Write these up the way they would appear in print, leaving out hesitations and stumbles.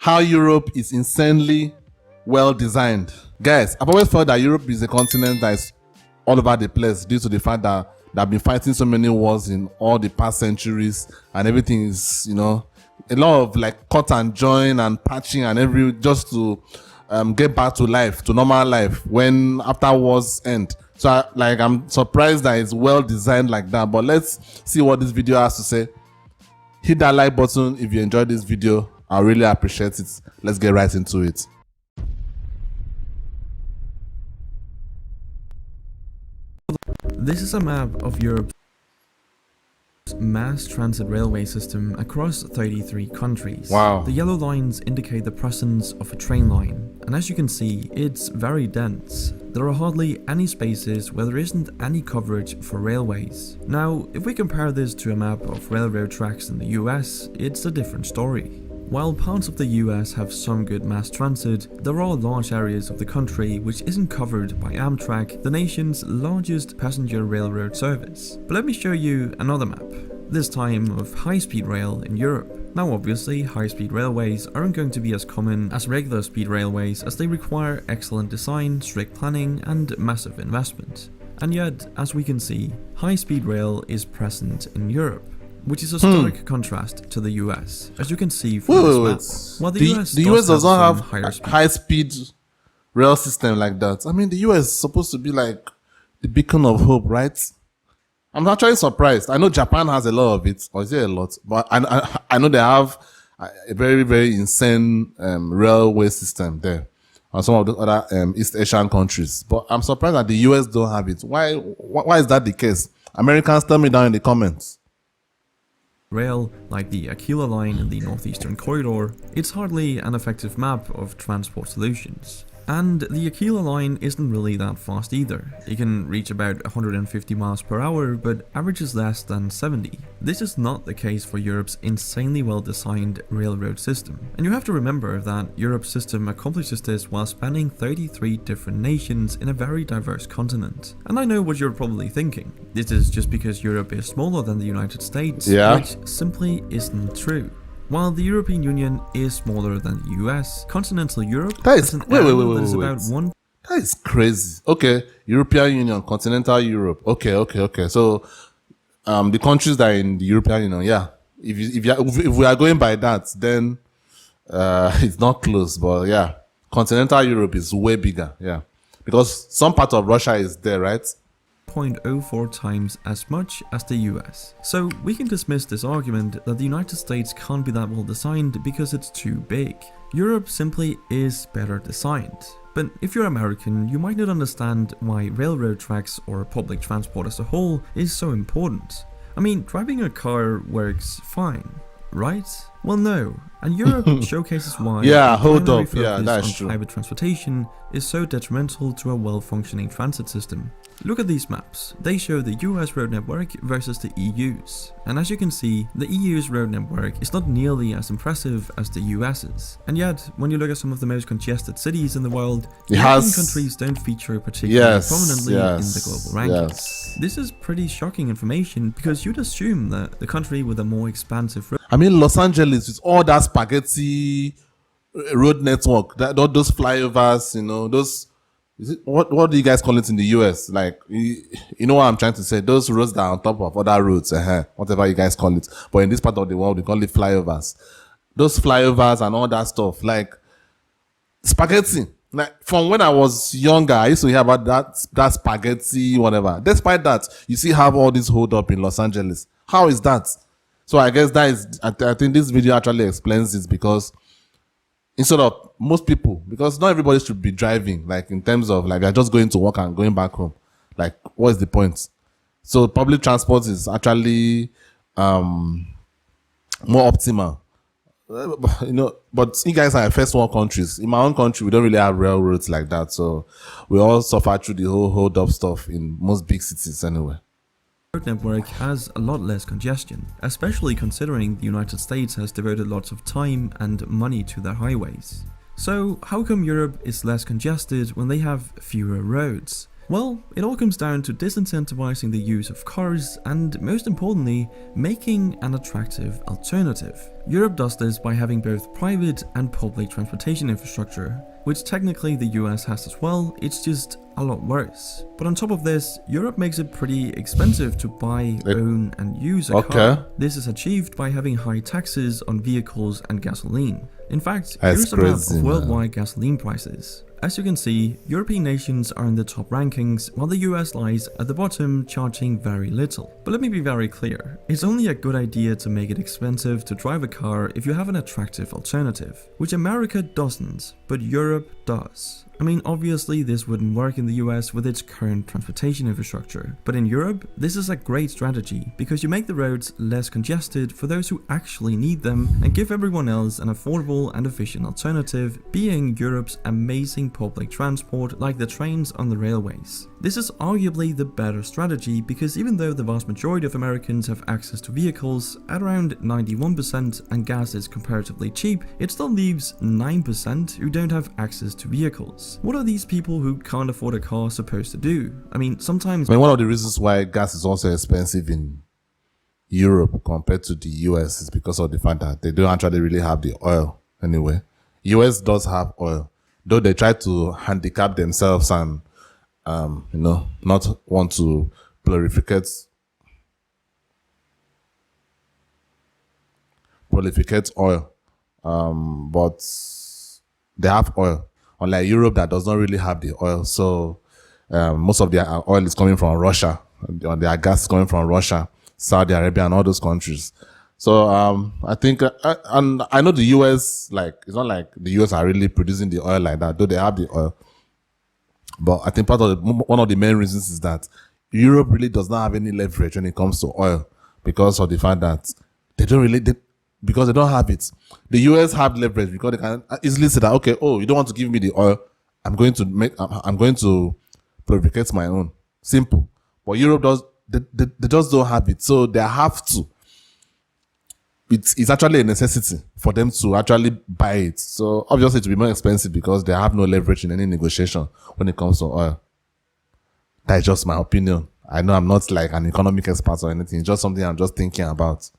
how Europe is insanely well designed. Guys, I've always thought that Europe is a continent that is all over the place due to the fact that they've been fighting so many wars in all the past centuries, and everything is, you know, a lot of like cut and join and patching and every just to get back to life, to normal life when after wars end. So I'm surprised that it's well designed like that. But let's see what this video has to say. Hit that like button if you enjoyed this video. I really appreciate it. Let's get right into it. This is a map of Europe's mass transit railway system across 33 countries. Wow. The yellow lines indicate the presence of a train line, and as you can see, it's very dense. There are hardly any spaces where there isn't any coverage for railways. Now, if we compare this to a map of railroad tracks in the US, it's a different story. While parts of the US have some good mass transit, there are large areas of the country which isn't covered by Amtrak, the nation's largest passenger railroad service. But let me show you another map, this time of high-speed rail in Europe. Now obviously, high-speed railways aren't going to be as common as regular speed railways, as they require excellent design, strict planning and massive investment. And yet, as we can see, high-speed rail is present in Europe, which is a stark contrast to the US, as you can see from this map. While the US does not have high-speed rail system like that. I mean, the US is supposed to be like the beacon of hope, right? I'm actually surprised. I know Japan has a lot of it, or is it a lot? But I know they have a very, very insane railway system there on some of the other East Asian countries. But I'm surprised that the US don't have it. Why is that the case? Americans, tell me down in the comments. Rail, like the Aquila line in the Northeastern Corridor, it's hardly an effective map of transport solutions. And the Aquila line isn't really that fast either. It can reach about 150 miles per hour, but averages less than 70. This is not the case for Europe's insanely well-designed railroad system. And you have to remember that Europe's system accomplishes this while spanning 33 different nations in a very diverse continent. And I know what you're probably thinking. This is just because Europe is smaller than the United States, which simply isn't true. While the European Union is smaller than the US, continental Europe is about one. That is crazy. Okay, European Union, continental Europe. Okay. So, the countries that are in the European Union, yeah. If we are going by that, then it's not close. But yeah, continental Europe is way bigger. Yeah, because some part of Russia is there, right? 0.04 times as much as the US. So we can dismiss this argument that the United States can't be that well designed because it's too big. Europe simply is better designed. But if you're American, you might not understand why railroad tracks or public transport as a whole is so important. I mean, driving a car works fine, right? Well, no. And Europe showcases why that's true. Private transportation is so detrimental to a well-functioning transit system. Look at these maps. They show the US road network versus the EU's. And as you can see, the EU's road network is not nearly as impressive as the US's. And yet, when you look at some of the most congested cities in the world, European countries don't feature particularly prominently in the global rankings. This is pretty shocking information because you'd assume that the country with a more expansive road. I mean, Los Angeles with all that spaghetti road network, those flyovers, you know, those. What do you guys call it in the US? Like, you know what I'm trying to say? Those roads that are on top of other roads, whatever you guys call it. But in this part of the world, we call it flyovers. Those flyovers and all that stuff, like spaghetti. Like from when I was younger, I used to hear about that spaghetti, whatever. Despite that, you still have all this hold up in Los Angeles. How is that? So I guess that is, I think this video actually explains this, because instead of most people, because not everybody should be driving, like in terms of like they're just going to work and going back home. Like, what is the point? So public transport is actually more optimal. You know, but you guys are first world countries. In my own country, we don't really have railroads like that. So we all suffer through the whole hold up stuff in most big cities anyway. road network has a lot less congestion, especially considering the United States has devoted lots of time and money to their highways. So how come Europe is less congested when they have fewer roads? Well, it all comes down to disincentivizing the use of cars and, most importantly, making an attractive alternative. Europe does this by having both private and public transportation infrastructure, which technically the US has as well, it's just a lot worse. But on top of this, Europe makes it pretty expensive to buy, own and use a car. This is achieved by having high taxes on vehicles and gasoline. In fact, here's a map of worldwide gasoline prices. As you can see, European nations are in the top rankings, while the US lies at the bottom, charging very little. But let me be very clear, it's only a good idea to make it expensive to drive a car if you have an attractive alternative, which America doesn't, but Europe does. I mean, obviously this wouldn't work in the US with its current transportation infrastructure, but in Europe, this is a great strategy because you make the roads less congested for those who actually need them and give everyone else an affordable and efficient alternative, being Europe's amazing public transport like the trains on the railways. This is arguably the better strategy because even though the vast majority of Americans have access to vehicles at around 91% and gas is comparatively cheap, it still leaves 9% who don't have access to vehicles. What are these people who can't afford a car supposed to do? I mean, sometimes... one of the reasons why gas is also expensive in Europe compared to the US is because of the fact that they don't actually really have the oil anyway. US does have oil, though they try to handicap themselves and, not want to proliferate oil. But they have oil. Unlike Europe that does not really have the oil, so most of their oil is coming from Russia, or their gas is coming from Russia, Saudi Arabia, and all those countries. So I think, and I know the US, it's not like the US are really producing the oil like that, though they have the oil. But I think one of the main reasons is that Europe really does not have any leverage when it comes to oil because of the fact that because they don't have it. The US have leverage because they can easily say that, okay, you don't want to give me the oil, I'm going to proliferate my own. Simple. But Europe they just don't have it. So they have to. It's actually a necessity for them to actually buy it. So obviously it will be more expensive because they have no leverage in any negotiation when it comes to oil. That is just my opinion. I know I'm not like an economic expert or anything. It's just something I'm just thinking about.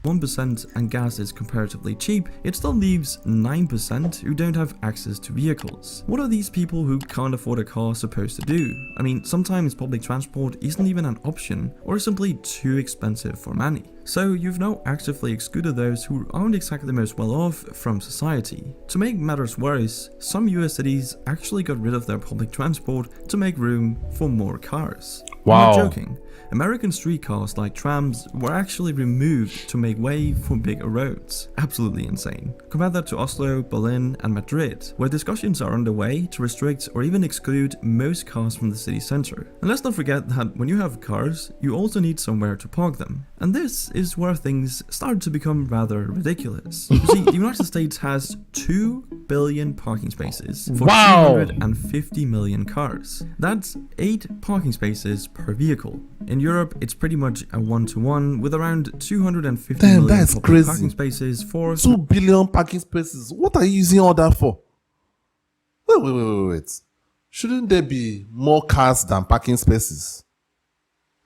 1% and gas is comparatively cheap, it still leaves 9% who don't have access to vehicles. What are these people who can't afford a car supposed to do? I mean, sometimes public transport isn't even an option or simply too expensive for many. So you've now actively excluded those who aren't exactly the most well off from society. To make matters worse, some US cities actually got rid of their public transport to make room for more cars. Wow. I'm not joking. American streetcars like trams were actually removed to make way for bigger roads. Absolutely insane. Compare that to Oslo, Berlin and Madrid, where discussions are underway to restrict or even exclude most cars from the city center. And let's not forget that when you have cars, you also need somewhere to park them. And this is where things start to become rather ridiculous. You see, the United States has 2 billion parking spaces for 250 million cars. That's 8 parking spaces per vehicle. In Europe, it's pretty much a 1-to-1 with around 250 million public parking spaces for 2 billion parking spaces. What are you using all that for? Wait. Shouldn't there be more cars than parking spaces?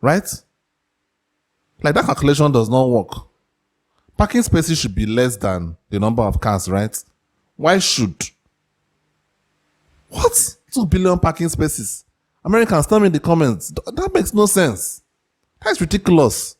Right? Like that calculation does not work. Parking spaces should be less than the number of cars, right? Why should? What? 2 billion parking spaces? Americans, tell me in the comments. That makes no sense. That's ridiculous.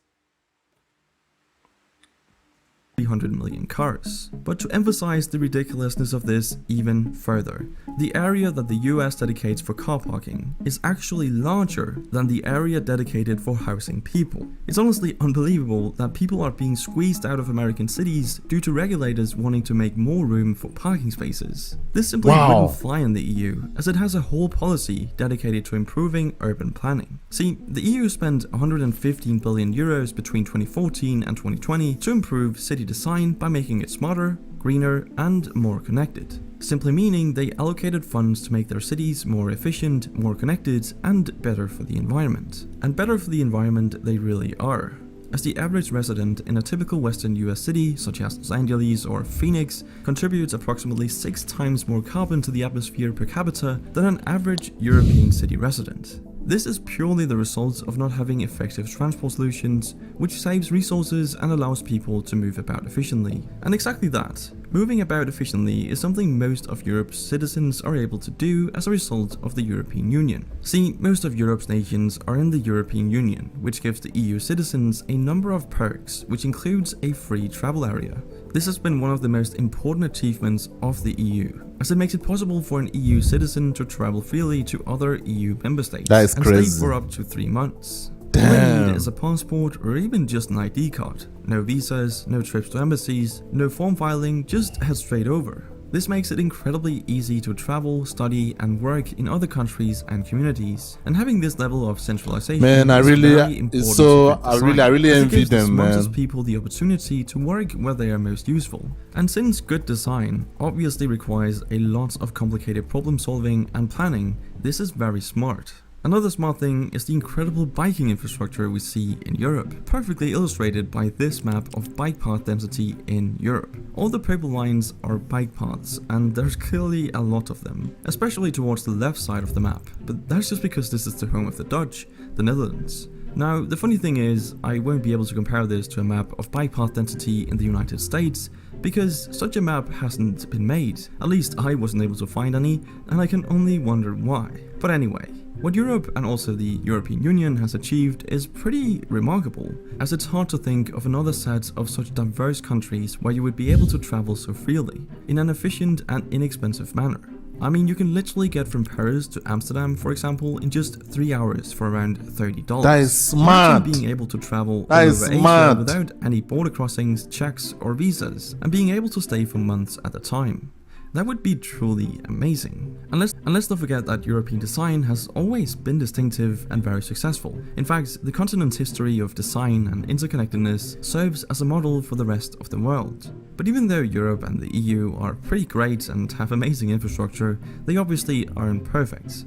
300 million cars. But to emphasize the ridiculousness of this even further, the area that the US dedicates for car parking is actually larger than the area dedicated for housing people. It's honestly unbelievable that people are being squeezed out of American cities due to regulators wanting to make more room for parking spaces. This simply wouldn't fly in the EU, as it has a whole policy dedicated to improving urban planning. See, the EU spent 115 billion euros between 2014 and 2020 to improve city design by making it smarter, greener, and more connected. Simply meaning they allocated funds to make their cities more efficient, more connected, and better for the environment. And better for the environment they really are. as the average resident in a typical Western US city such as Los Angeles or Phoenix contributes approximately 6 times more carbon to the atmosphere per capita than an average European city resident. This is purely the result of not having effective transport solutions, which saves resources and allows people to move about efficiently. And exactly that, moving about efficiently is something most of Europe's citizens are able to do as a result of the European Union. See, most of Europe's nations are in the European Union, which gives the EU citizens a number of perks, which includes a free travel area. This has been one of the most important achievements of the EU, as it makes it possible for an EU citizen to travel freely to other EU member states That is and crazy. stay for up to 3 months. Damn. All you need is a passport or even just an ID card. No visas, no trips to embassies, no form filing, just head straight over. This makes it incredibly easy to travel, study, and work in other countries and communities. And having this level of centralization Man, I is really, very important it's so, to good I really design, as it envy gives the them, smartest man. people the opportunity to work where they are most useful. And since good design obviously requires a lot of complicated problem solving and planning, this is very smart. Another smart thing is the incredible biking infrastructure we see in Europe, perfectly illustrated by this map of bike path density in Europe. All the purple lines are bike paths, and there's clearly a lot of them, especially towards the left side of the map, but that's just because this is the home of the Dutch, the Netherlands. Now, the funny thing is, I won't be able to compare this to a map of bike path density in the United States, because such a map hasn't been made. At least I wasn't able to find any, and I can only wonder why. But anyway, what Europe and also the European Union has achieved is pretty remarkable, as it's hard to think of another set of such diverse countries where you would be able to travel so freely, in an efficient and inexpensive manner. I mean, you can literally get from Paris to Amsterdam, for example, in just 3 hours for around $30. That is smart. Imagine being able to travel all That is over Asia smart. without any border crossings, checks, or visas, and being able to stay for months at a time. That would be truly amazing. And let's not forget that European design has always been distinctive and very successful. In fact, the continent's history of design and interconnectedness serves as a model for the rest of the world. But even though Europe and the EU are pretty great and have amazing infrastructure, they obviously aren't perfect.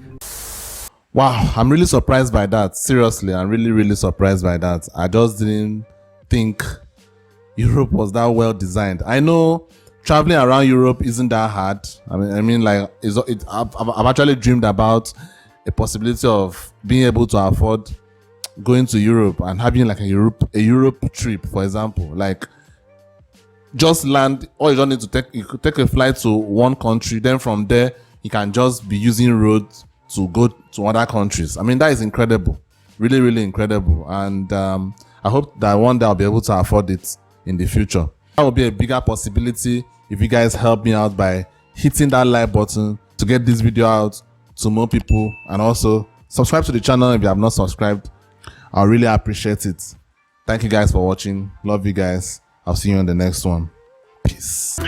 Wow, I'm really surprised by that. Seriously, I'm really surprised by that. I just didn't think Europe was that well designed. I know traveling around Europe isn't that hard. I mean, like I've actually dreamed about a possibility of being able to afford going to Europe and having like a Europe trip, for example. Like just land, or you don't need to you could take a flight to one country, then from there you can just be using roads to go to other countries. I mean, that is incredible, really incredible, and I hope that one day I'll be able to afford it in the future. That will be a bigger possibility if you guys help me out by hitting that like button to get this video out to more people, and also subscribe to the channel if you have not subscribed. I'll really appreciate it. Thank you guys for watching. Love you guys. I'll see you on the next one. Peace.